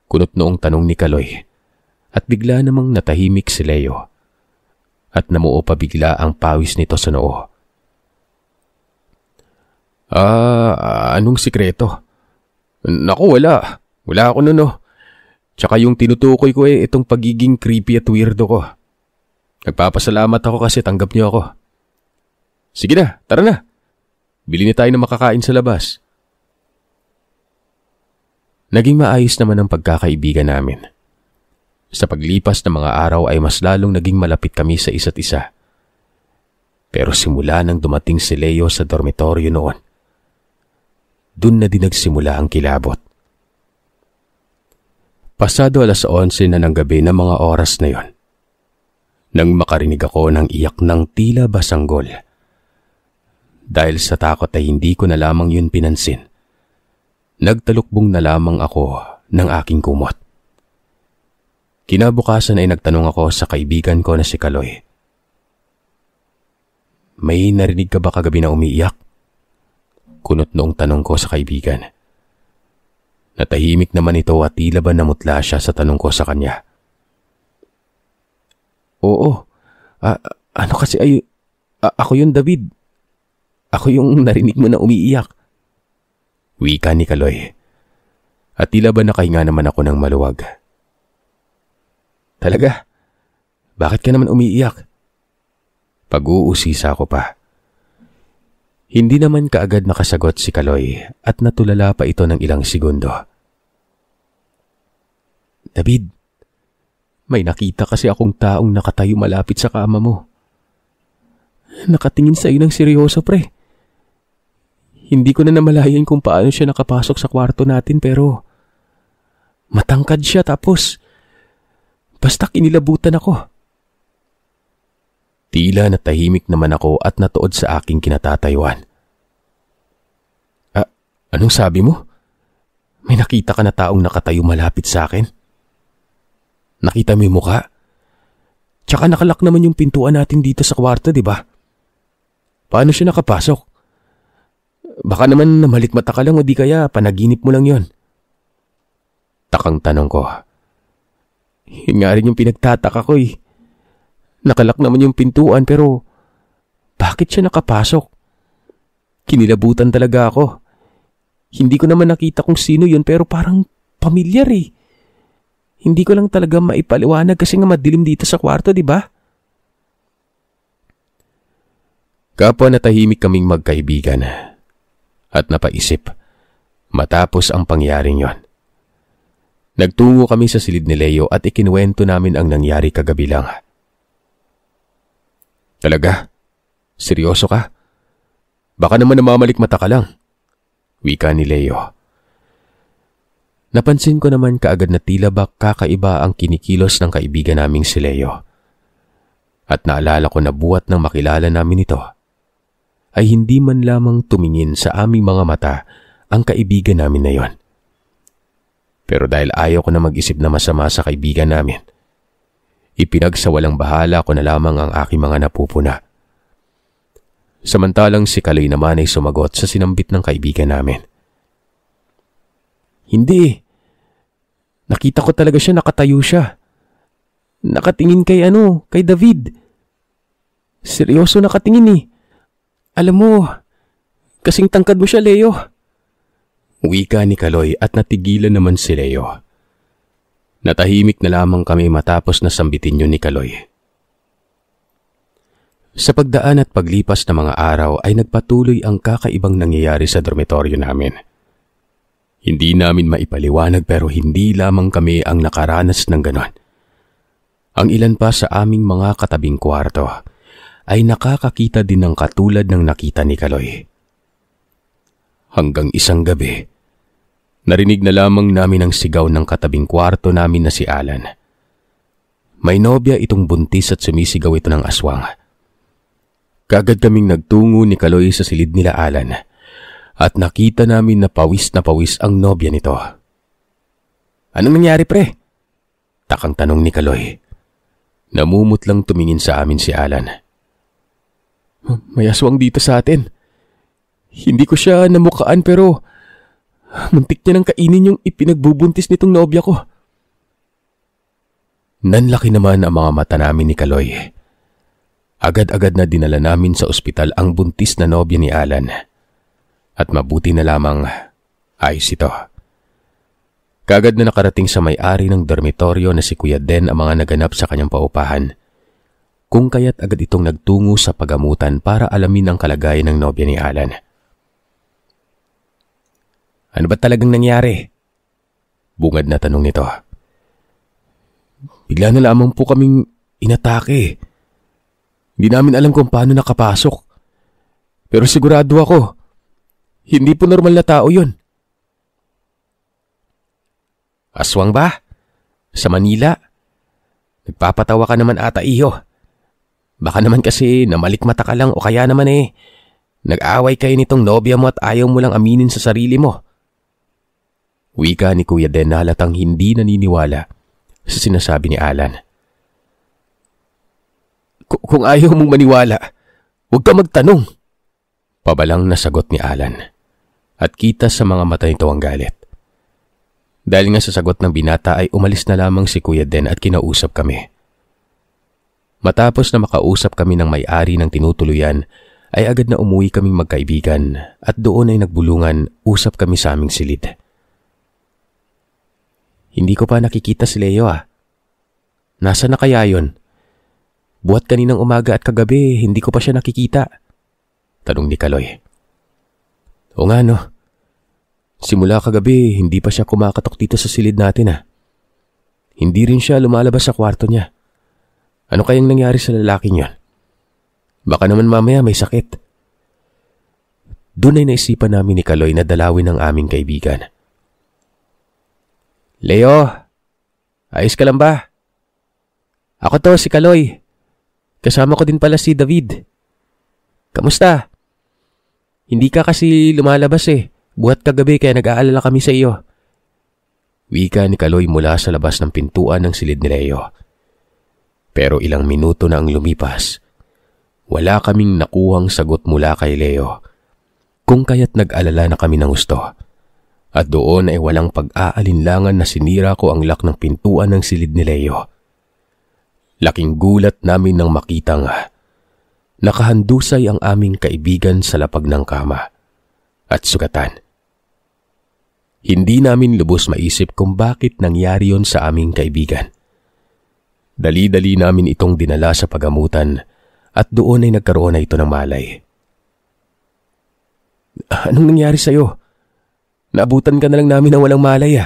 Kunot noong tanong ni Kaloy. At bigla namang natahimik si Leo. At namuo pa bigla ang pawis nito sa noo. Anong sikreto? Naku, wala. Wala ako nun oh. Tsaka yung tinutukoy ko itong pagiging creepy at weirdo ko. Nagpapasalamat ako kasi tanggap niyo ako. Sige na, tara na. Bili na tayo ng makakain sa labas. Naging maayos naman ang pagkakaibigan namin. Sa paglipas ng mga araw ay mas lalong naging malapit kami sa isa't isa. Pero simula nang dumating si Leo sa dormitoryo noon, dun na din nagsimula ang kilabot. Pasado 11:00 na ng gabi ng mga oras na yon, nang makarinig ako ng iyak ng tila basanggol. dahil sa takot ay hindi ko na lamang yun pinansin. Nagtalukbong na lamang ako ng aking kumot. Kinabukasan ay nagtanong ako sa kaibigan ko na si Kaloy. May narinig ka ba kagabi na umiiyak? Kunot noong tanong ko sa kaibigan. Natahimik naman ito at tila ba namutla siya sa tanong ko sa kanya. Oo, ano kasi ako yun, David. Ako yung narinig mo na umiiyak. Wika ni Kaloy. At tila ba nakahinga naman ako ng maluwag. Talaga? Bakit ka naman umiiyak? Pag-uusisa ko pa. Hindi naman kaagad nakasagot si Kaloy at natulala pa ito ng ilang segundo. David, may nakita kasi akong taong nakatayo malapit sa kama mo. Nakatingin sa iyo ng seryoso, pre. Hindi ko na namalayan kung paano siya nakapasok sa kwarto natin pero matangkad siya tapos basta kinilabutan ako. Tila natahimik naman ako at natuod sa aking kinatatayuan. Anong sabi mo? May nakita ka na taong nakatayo malapit sa akin? Nakita mo yung mukha? Tsaka nakalak naman yung pintuan natin dito sa kwarto, di ba? Paano siya nakapasok? Baka naman namalikmata ka lang o di kaya panaginip mo lang yon. Takang tanong ko. Yun nga rin yung pinagtataka ko eh. Nakalak naman yung pintuan pero bakit siya nakapasok? Kinilabutan talaga ako. Hindi ko naman nakita kung sino yun pero parang pamilyar eh. Hindi ko lang talaga maipaliwanag kasi nga madilim dito sa kwarto, di ba? Kapwa natahimik kaming magkaibigan at napaisip matapos ang pangyaring yon. Nagtungo kami sa silid ni Leo at ikinuwento namin ang nangyari kagabi lang. Talaga? Seryoso ka? Baka naman namamalikmata ka lang. Wika ni Leo. Napansin ko naman kaagad na tila ba kakaiba ang kinikilos ng kaibigan naming si Leo. At naalala ko na buwat nang makilala namin ito, ay hindi man lamang tumingin sa aming mga mata ang kaibigan namin na yon. Pero dahil ayaw ko na mag-isip na masama sa kaibigan namin, ipinagsawalang bahala ko na lamang ang aking mga napupuna. Samantalang si Kaloy naman ay sumagot sa sinambit ng kaibigan namin. Hindi. Nakita ko talaga siya, nakatayo siya. Nakatingin kay David. Seryoso nakatingin eh. Alam mo, kasing tangkad mo siya, Leo. Wika ni Kaloy at natigilan naman si Leo. Natahimik na lamang kami matapos na sambitin yun ni Kaloy. Sa pagdaan at paglipas ng mga araw ay nagpatuloy ang kakaibang nangyayari sa dormitoryo namin. Hindi namin maipaliwanag pero hindi lamang kami ang nakaranas ng ganon. Ang ilan pa sa aming mga katabing kwarto ay nakakakita din ng katulad ng nakita ni Kaloy. Hanggang isang gabi, narinig na lamang namin ang sigaw ng katabing kwarto namin na si Alan. May nobya itong buntis at sumisigaw ito ng aswang. Kagad kaming nagtungo ni Kaloy sa silid nila Alan at nakita namin na pawis ang nobya nito. Anong nangyari, pre? Takang tanong ni Kaloy. Namumutlang tumingin sa amin si Alan. May aswang dito sa atin. Hindi ko siya namukaan pero muntik niya nang kainin yung ipinagbubuntis nitong nobya ko. Nanlaki naman ang mga mata namin ni Kaloy. Agad-agad na dinala namin sa ospital ang buntis na nobya ni Alan. At mabuti na lamang ayos ito. Kagad na nakarating sa may-ari ng dormitoryo na si Kuya Den ang mga naganap sa kanyang paupahan. Kung kaya't agad itong nagtungo sa pagamutan para alamin ang kalagayan ng nobya ni Alan. Ano ba talagang nangyari? Bungad na tanong nito. Bigla na lamang po kaming inatake. Hindi namin alam kung paano nakapasok. Pero sigurado ako, hindi po normal na tao yun. Aswang ba? Sa Manila? Nagpapatawa ka naman ata, iho. Baka naman kasi namalikmata ka lang o kaya naman Nag-away kayo nitong nobya mo at ayaw mo lang aminin sa sarili mo. Wika ni Kuya Den na halatang hindi naniniwala sa sinasabi ni Alan. Kung ayaw mong maniwala, huwag ka magtanong. Pabalang na sagot ni Alan at kita sa mga mata nito ang galit. Dahil nga sa sagot ng binata ay umalis na lamang si Kuya Den at kinausap kami. Matapos na makausap kami ng may-ari ng tinutuluyan, ay agad na umuwi kaming magkaibigan at doon ay nagbulungan, usap kami sa aming silid. Hindi ko pa nakikita si Leo Nasa na kaya yun? Buhat kaninang umaga at kagabi, hindi ko pa siya nakikita. Tanong ni Kaloy. O nga no, simula kagabi, hindi pa siya kumakatok dito sa silid natin Hindi rin siya lumalabas sa kwarto niya. Ano kayang nangyari sa lalaking yun? Baka naman mamaya may sakit. Doon ay naisipan namin ni Kaloy na dalawin ang aming kaibigan. Leo, ayos ka lang ba? Ako to, si Kaloy. Kasama ko din pala si David. Kamusta? Hindi ka kasi lumalabas Buhat kagabi kaya nag-aalala kami sa iyo. Wika ni Kaloy mula sa labas ng pintuan ng silid ni Leo. Pero ilang minuto na ang lumipas. Wala kaming nakuhang sagot mula kay Leo. Kung kaya't nag-alala na kami ng gusto. At doon ay walang pag-aalinlangan na sinira ko ang lock ng pintuan ng silid ni Leo. Laking gulat namin nang makitang nakahandusay ang aming kaibigan sa lapag ng kama at sugatan. Hindi namin lubos maisip kung bakit nangyari yon sa aming kaibigan. Dali-dali namin itong dinala sa pagamutan at doon ay nagkaroon na ito ng malay. Anong nangyari sa'yo? Naabutan ka na lang namin ng walang malay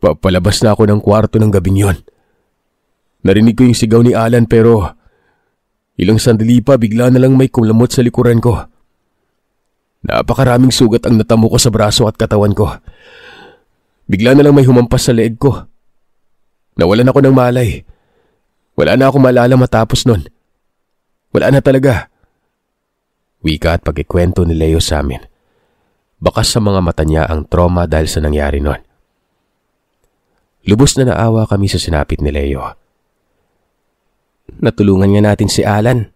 Papalabas na ako ng kwarto ng gabing yon. Narinig ko yung sigaw ni Alan pero ilang sandali pa bigla na lang may kumlamot sa likuran ko. Napakaraming sugat ang natamo ko sa braso at katawan ko. Bigla na lang may humampas sa leeg ko. Nawalan ako ng malay. Wala na akong maalala matapos nun. Wala na talaga. Wika at pagkikwento ni Leo sa amin. Bakas sa mga mata niya ang trauma dahil sa nangyari nun. Lubos na naawa kami sa sinapit ni Leo. Natulungan nga natin si Alan.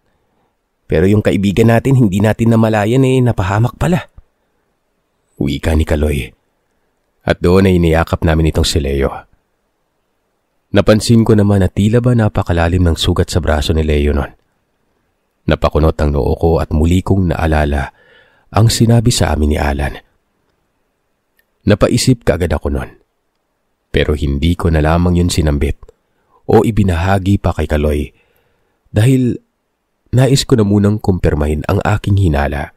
Pero yung kaibigan natin hindi natin namalayan napahamak pala. Wika ni Kaloy. At doon ay iniyakap namin itong si Leo. Napansin ko naman na tila ba napakalalim ng sugat sa braso ni Leo nun. Napakunot ang noo ko at muli kong naalala ang sinabi sa amin ni Alan. Napaisip kaagad ako nun. Pero hindi ko na lamang yun sinambit o ibinahagi pa kay Kaloy dahil nais ko na munang kumpirmahin ang aking hinala.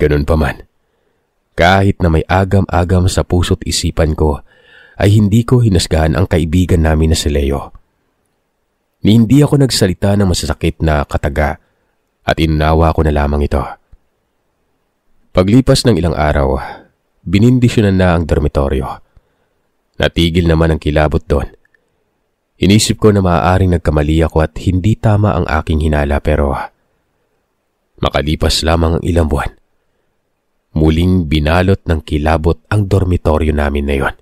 Ganun pa man, kahit na may agam-agam sa puso't isipan ko, ay hindi ko hinasgahan ang kaibigan namin na si Leo. Ni hindi ako nagsalita ng masasakit na kataga at inawa ko na lamang ito. Paglipas ng ilang araw, binindisyonan na ang dormitoryo. Natigil naman ang kilabot doon. Inisip ko na maaaring nagkamali ako at hindi tama ang aking hinala pero makalipas lamang ang ilang buwan. Muling binalot ng kilabot ang dormitoryo namin na yon.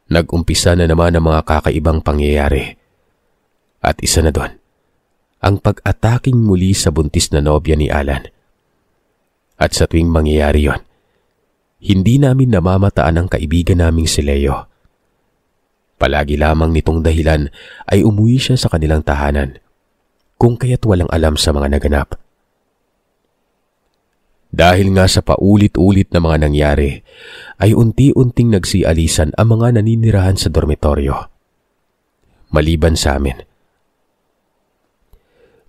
Nag-umpisa na naman ang mga kakaibang pangyayari. At isa na doon, ang pag-ataking muli sa buntis na nobya ni Alan. At sa tuwing mangyayari yon, hindi namin namamataan ang kaibigan naming si Leo. Palagi lamang nitong dahilan ay umuwi siya sa kanilang tahanan, kung kaya't walang alam sa mga naganap. Dahil nga sa paulit-ulit na mga nangyari, ay unti-unting nagsialisan ang mga naninirahan sa dormitoryo. Maliban sa amin.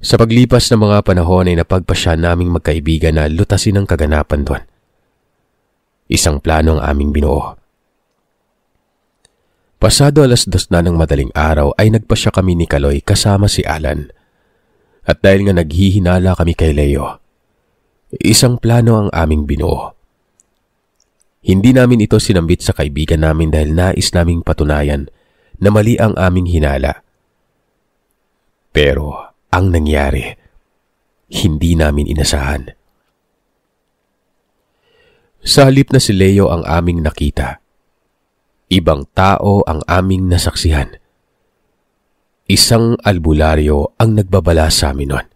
Sa paglipas ng mga panahon ay napagpasya naming magkaibigan na lutasin ang kaganapan doon. Isang plano ang aming binuo. Pasado 2:00 na ng madaling araw ay nagpasya kami ni Kaloy kasama si Alan. At dahil nga naghihinala kami kay Leo, isang plano ang aming binuo. Hindi namin ito sinambit sa kaibigan namin dahil nais naming patunayan na mali ang aming hinala. Pero ang nangyari, hindi namin inasahan. Sa halip na si Leo ang aming nakita, ibang tao ang aming nasaksihan. Isang albularyo ang nagbabala sa amin nun.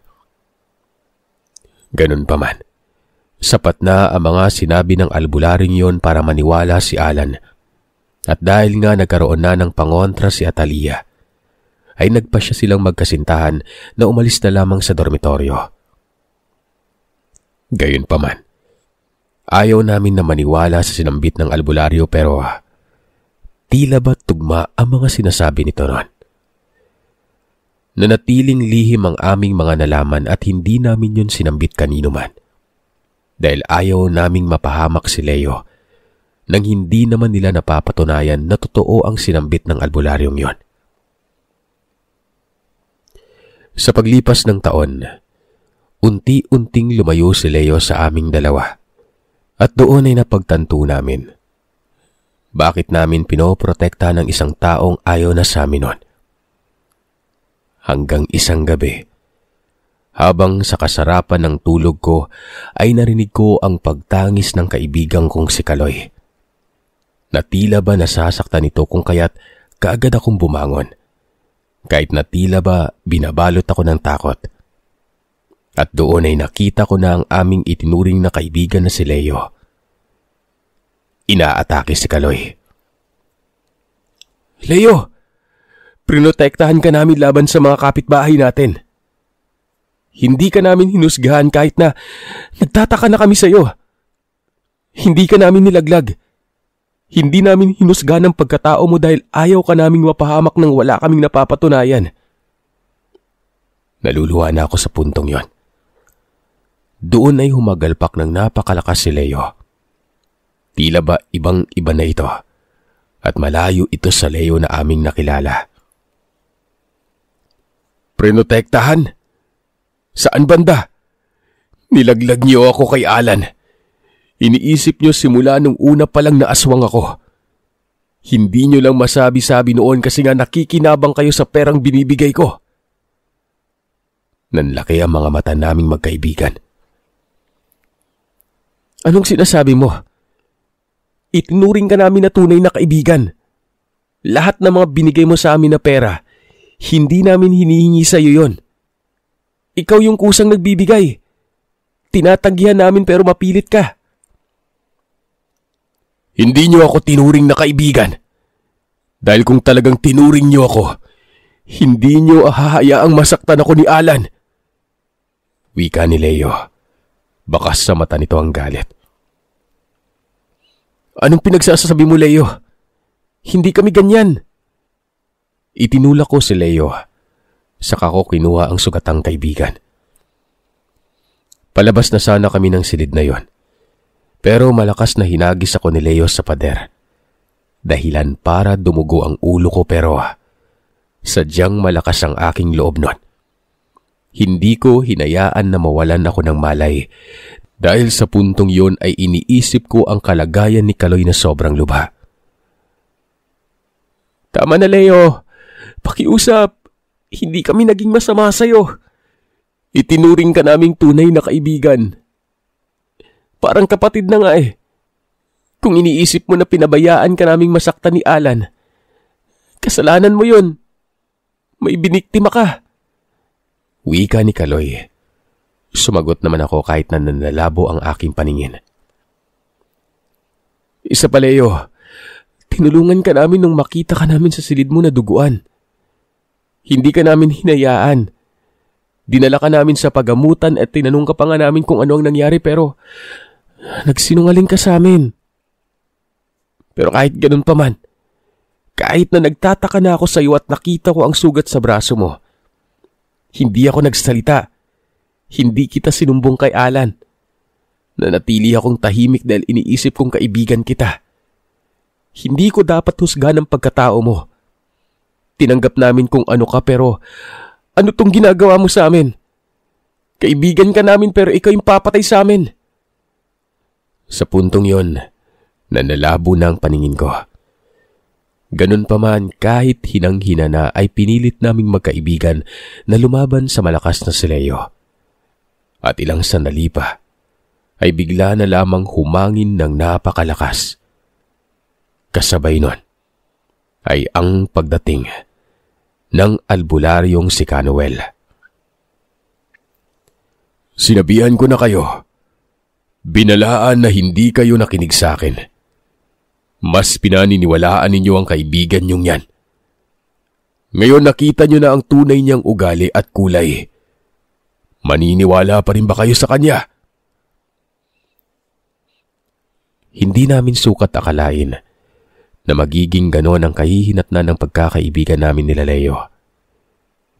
Ganun pa man, sapat na ang mga sinabi ng albularyong yon para maniwala si Alan. At dahil nga nagkaroon na ng pangontra si Atalia, ay nagpasya silang magkasintahan na umalis na lamang sa dormitoryo. Gayunpaman, ayaw namin na maniwala sa sinambit ng albularyo pero tila ba tugma ang mga sinasabi nito noon. Nanatiling lihim ang aming mga nalaman at hindi namin yun sinambit kanino man. Dahil ayaw naming mapahamak si Leo nang hindi naman nila napapatunayan na totoo ang sinambit ng albularyong yon. Sa paglipas ng taon, unti-unting lumayo si Leo sa aming dalawa at doon ay napagtanto namin. Bakit namin pinoprotekta ng isang taong ayaw na sa amin nun? Hanggang isang gabi, habang sa kasarapan ng tulog ko ay narinig ko ang pagtangis ng kaibigan kong si Kaloy. Na tila ba nasasaktan ito kung kaya't kaagad akong bumangon. Kahit na tila ba binabalot ako ng takot. At doon ay nakita ko na ang aming itinuring na kaibigan na si Leo. Inaatake si Kaloy. "Leo! Prinotektahan ka namin laban sa mga kapitbahay natin. Hindi ka namin hinusgahan kahit na nagtataka na kami sa iyo. Hindi ka namin nilaglag. Hindi namin hinusgahan ang pagkatao mo dahil ayaw ka naming mapahamak nang wala kaming napapatunayan." Naluluha na ako sa puntong yon. Doon ay humagalpak ng napakalakas si Leo. Tila ba ibang-iba na ito at malayo ito sa Leo na aming nakilala. "Prinotektahan? Saan banda? Nilaglag niyo ako kay Alan. Iniisip niyo simula nung una pa lang na aswang ako. Hindi niyo lang masabi-sabi noon kasi nga nakikinabang kayo sa perang binibigay ko." Nanlaki ang mga mata naming magkaibigan. "Anong sinasabi mo? Itinuring ka namin na tunay na kaibigan. Lahat ng mga binigay mo sa amin na pera, hindi namin hinihingi sa iyo yon. Ikaw yung kusang nagbibigay. Tinatanggihan namin pero mapilit ka." "Hindi niyo ako tinuring na kaibigan. Dahil kung talagang tinuring niyo ako, hindi niyo hahayaang masaktan ako ni Alan." Wika ni Leo. Bakas sa mata nito ang galit. "Anong pinagsasabi mo, Leo? Hindi kami ganyan." Itinulak ko si Leo. Saka ko kinuha ang sugatang kaibigan. Palabas na sana kami ng silid na yon. Pero malakas na hinagis ako ni Leo sa pader. Dahilan para dumugo ang ulo ko pero sadyang malakas ang aking loob nun. Hindi ko hinayaan na mawalan ako ng malay dahil sa puntong yon ay iniisip ko ang kalagayan ni Kaloy na sobrang lubha. "Tama na, Leo. Pakiusap. Hindi kami naging masama sa'yo. Itinuring ka naming tunay na kaibigan. Parang kapatid na nga eh. Kung iniisip mo na pinabayaan ka naming masaktan ni Alan, kasalanan mo yun. May biniktima ka." Wika ni Kaloy. Sumagot naman ako kahit na nanlalabo ang aking paningin. "Isa pa, Leo. Tinulungan ka namin nung makita ka namin sa silid mo na duguan. Hindi ka namin hinayaan. Dinala ka namin sa pagamutan at tinanong ka pa nga namin kung ano ang nangyari pero nagsinungaling ka sa amin. Pero kahit ganun pa man, kahit na nagtataka na ako sa iyo at nakita ko ang sugat sa braso mo, hindi ako nagsalita. Hindi kita sinumbong kay Alan. Nanatili akong tahimik dahil iniisip kong kaibigan kita. Hindi ko dapat husgahan ang pagkatao mo. Tinanggap namin kung ano ka pero ano tong ginagawa mo sa amin? Kaibigan ka namin pero ikaw yung papatay sa amin." Sa puntong yon, nanalabo na ang paningin ko. Ganun pa man, kahit hinang-hina na ay pinilit naming magkaibigan na lumaban sa malakas na si Leo. At ilang sandali pa ay bigla na lamang humangin ng napakalakas. Kasabay nun ay ang pagdating ng albularyong si Canuel. Sinabihan ko na kayo, binalaan na hindi kayo nakinig sa akin. Mas pinaniniwalaan ninyo ang kaibigan niyong yan. Ngayon nakita niyo na ang tunay niyang ugali at kulay. Maniniwala pa rin ba kayo sa kanya? Hindi namin sukat akalain na magiging ganon ang kahihinatnan ng pagkakaibigan namin nila Leo.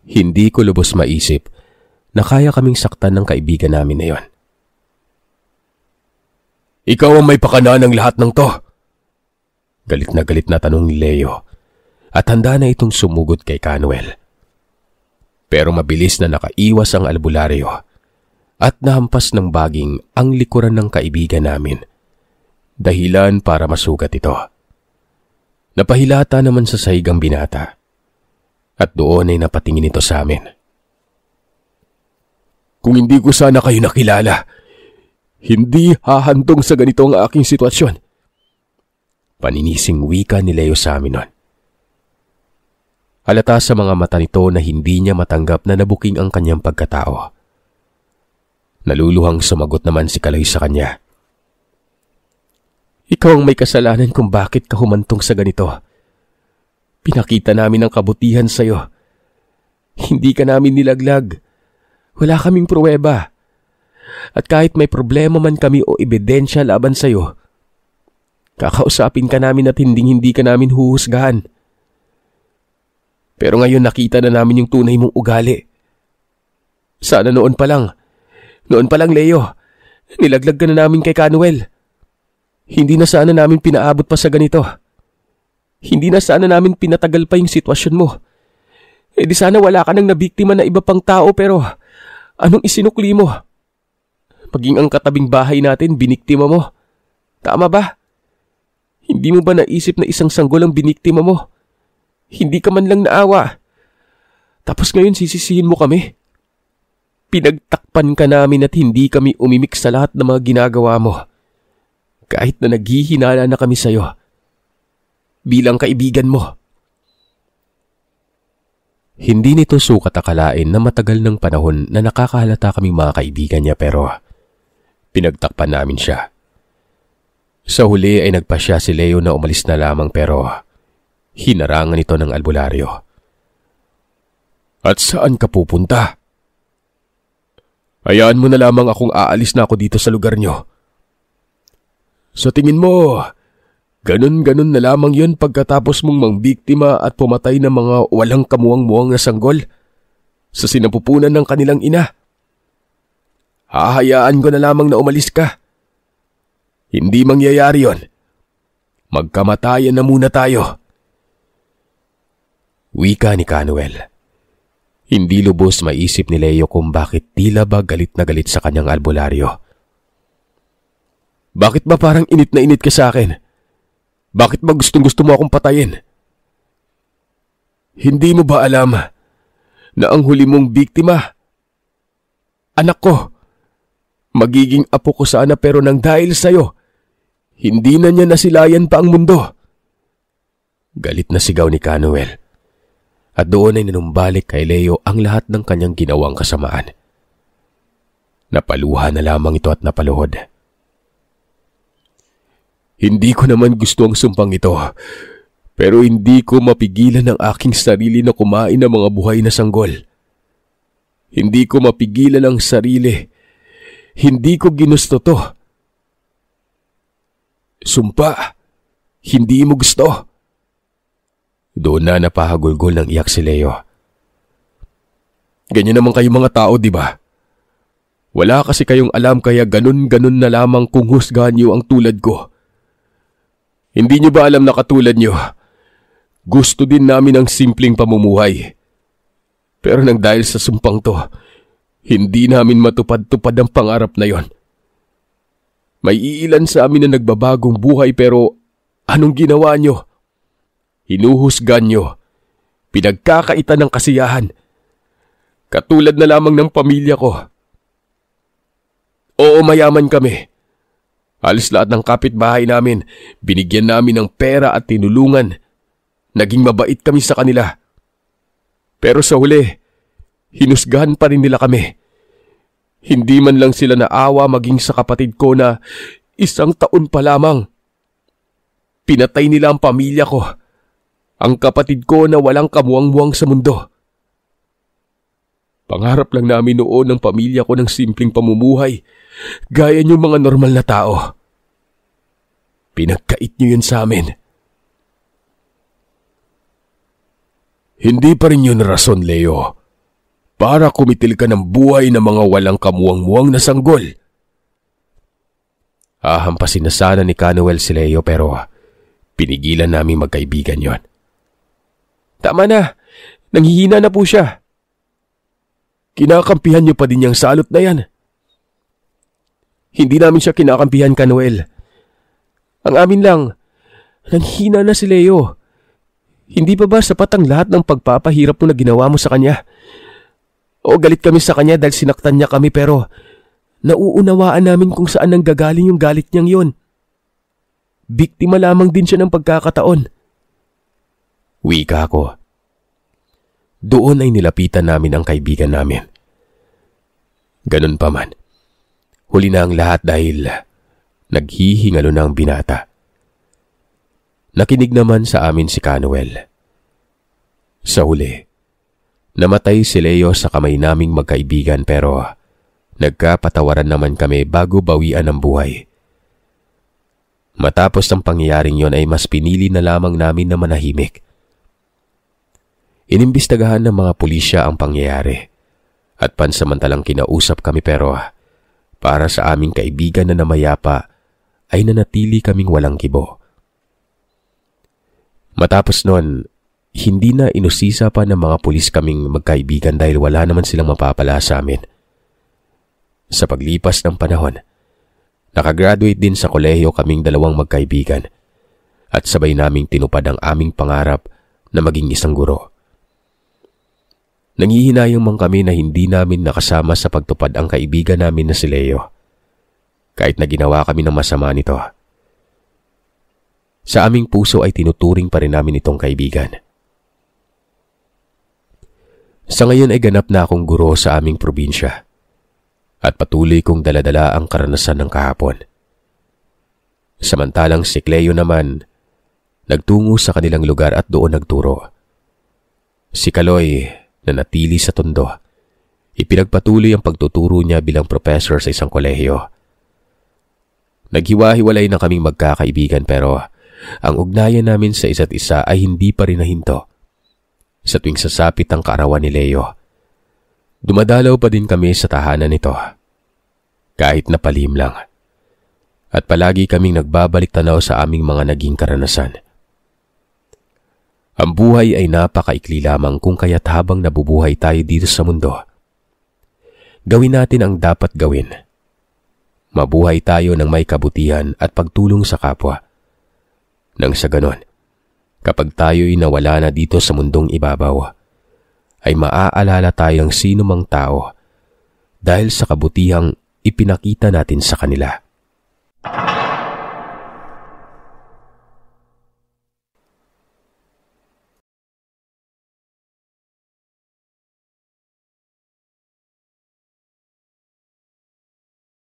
Hindi ko lubos maisip na kaya kaming saktan ng kaibigan namin na yon. Ikaw ang may pakana ng lahat ng to. Galit na tanong ni Leo at handa na itong sumugod kay Canuel. Pero mabilis na nakaiwas ang albularyo at nahampas ng baging ang likuran ng kaibigan namin. Dahilan para masugat ito. Napahilata naman sa saigang binata at doon ay napatingin ito sa amin. Kung hindi ko sana kayo nakilala, hindi hahantong sa ganito ang aking sitwasyon. Paninising wika ni Leo sa amin nun. Halata sa mga mata nito na hindi niya matanggap na nabuking ang kanyang pagkatao. Naluluhang sumagot naman si Kaloy sa kanya. Ikaw ang may kasalanan kung bakit ka humantong sa ganito. Pinakita namin ang kabutihan sa iyo. Hindi ka namin nilaglag. Wala kaming pruweba. At kahit may problema man kami o ebidensya laban sa iyo, kakausapin ka namin at hindi ka namin huhusgahan. Pero ngayon nakita na namin yung tunay mong ugali. Sana noon pa lang Leo, nilaglag ka na namin kay Canuel. Hindi na sana namin pinaabot pa sa ganito. Hindi na sana namin pinatagal pa yung sitwasyon mo. Eh di sana wala ka nang nabiktima na iba pang tao pero anong isinukli mo? Maging ang katabing bahay natin biniktima mo. Tama ba? Hindi mo ba naisip na isang sanggol ang biniktima mo? Hindi ka man lang naawa. Tapos ngayon sisisihin mo kami? Pinagtakpan ka namin at hindi kami umimik sa lahat ng mga ginagawa mo. Kahit na naghihinala na kami sa'yo. Bilang kaibigan mo. Hindi nito sukat akalain na matagal ng panahon na nakakahalata kaming mga kaibigan niya pero pinagtakpan namin siya. Sa huli ay nagpasya si Leo na umalis na lamang pero hinarangan ito ng albularyo. At saan ka pupunta? Hayaan mo na lamang akong aalis na ako dito sa lugar niyo. Sa tingin mo, ganun-ganun na lamang yun pagkatapos mong mangbiktima at pumatay ng mga walang kamuwang-muwang na sanggol sa sinapupunan ng kanilang ina. Hahayaan ko na lamang na umalis ka. Hindi mangyayari yon. Magkamatayan na muna tayo. Wika ni Canuel. Hindi lubos maisip ni Leo kung bakit tila ba galit na galit sa kanyang albularyo. Bakit ba parang init na init ka sa akin? Bakit ba gustong-gusto mo akong patayin? Hindi mo ba alam na ang huli mong biktima, anak ko, magiging apo ko sana pero nang dahil sa'yo, hindi na niya nasilayan pa ang mundo. Galit na sigaw ni Canuel. At doon ay nanumbalik kay Leo ang lahat ng kanyang ginawang kasamaan. Napaluha na lamang ito at napaluhod. Hindi ko naman gusto ang sumpang ito, pero hindi ko mapigilan ang aking sarili na kumain ng mga buhay na sanggol. Hindi ko mapigilan ang sarili. Hindi ko ginusto to. Sumpa, hindi mo gusto. Doon na napahagulgol ng iyak si Leo. Ganyan naman kayong mga tao, di ba? Wala kasi kayong alam kaya ganun-ganun na lamang kung husgahan niyo ang tulad ko. Hindi niyo ba alam na katulad niyo? Gusto din namin ang simpleng pamumuhay. Pero nang dahil sa sumpang to, hindi namin matupad-tupad ang pangarap na yon. May iilan sa amin na nagbabagong buhay pero anong ginawa niyo? hinuhusgan nyo, pinagkakaitan ng kasiyahan. Katulad na lamang ng pamilya ko. Oo, mayaman kami. Halos lahat ng kapitbahay namin, binigyan namin ng pera at tinulungan. Naging mabait kami sa kanila. Pero sa huli, hinusgahan pa rin nila kami. Hindi man lang sila naawa maging sa kapatid ko na 1 taon pa lamang. Pinatay nila ang pamilya ko. Ang kapatid ko na walang kamuwang-muwang sa mundo. Pangarap lang namin noon ng pamilya ko ng simpleng pamumuhay, gaya niyong mga normal na tao. Pinagkait niyo yun sa amin. Hindi pa rin yun rason, Leo, para kumitil ka ng buhay ng mga walang kamuwang-muwang na sanggol. Hahampasin na sana ni Canuel si Leo pero pinigilan namin magkaibigan yon. Tama na, nanghihina na po siya. Kinakampihan niyo pa din yung salot na yan. Hindi namin siya kinakampihan, Canuel. Ang amin lang, nanghihina na si Leo. Hindi pa ba sapat ang lahat ng pagpapahirap mo na ginawa mo sa kanya? O galit kami sa kanya dahil sinaktan niya kami pero nauunawaan namin kung saan nanggagaling yung galit niyang yon. Biktima lamang din siya ng pagkakataon. Wika ko. Doon ay nilapitan namin ang kaibigan namin. Ganun pa man, huli na ang lahat dahil naghihingalo na ang binata. Nakinig naman sa amin si Canuel. Sa huli, namatay si Leo sa kamay naming magkaibigan pero nagkapatawaran naman kami bago bawian ang buhay. Matapos ang pangyayaring yon ay mas pinili na lamang namin na manahimik. Inimbestagahan ng mga pulisya ang pangyayari at pansamantalang kinausap kami pero para sa aming kaibigan na namayapa ay nanatili kaming walang kibo. Matapos nun, hindi na inusisa pa ng mga pulis kaming magkaibigan dahil wala naman silang mapapala sa amin. Sa paglipas ng panahon, nakagraduate din sa kolehiyo kaming 2 magkaibigan at sabay naming tinupad ang aming pangarap na maging isang guro. Nanghihinayang man kami na hindi namin nakasama sa pagtupad ang kaibigan namin na si Leo, kahit na ginawa kami ng masama nito. Sa aming puso ay tinuturing pa rin namin itong kaibigan. Sa ngayon ay ganap na akong guro sa aming probinsya at patuloy kong daladala ang karanasan ng kahapon. Samantalang si Cleo naman, nagtungo sa kanilang lugar at doon nagturo. Si Kaloy, na natili sa Tondo, ipinagpatuloy ang pagtuturo niya bilang professor sa isang kolehiyo. Naghiwa-hiwalay na kaming magkakaibigan pero ang ugnayan namin sa isa't isa ay hindi pa rin nahinto. Sa tuwing sasapit ang kaarawan ni Leo, dumadalaw pa din kami sa tahanan nito, kahit na palihim lang. At palagi kaming nagbabalik tanaw sa aming mga naging karanasan. Ang buhay ay napakaikli lamang kung kaya't habang nabubuhay tayo dito sa mundo, gawin natin ang dapat gawin. Mabuhay tayo ng may kabutihan at pagtulong sa kapwa. Nang sa ganon, kapag tayo'y nawala na dito sa mundong ibabaw, ay maaalala tayong sino mang tao dahil sa kabutihang ipinakita natin sa kanila.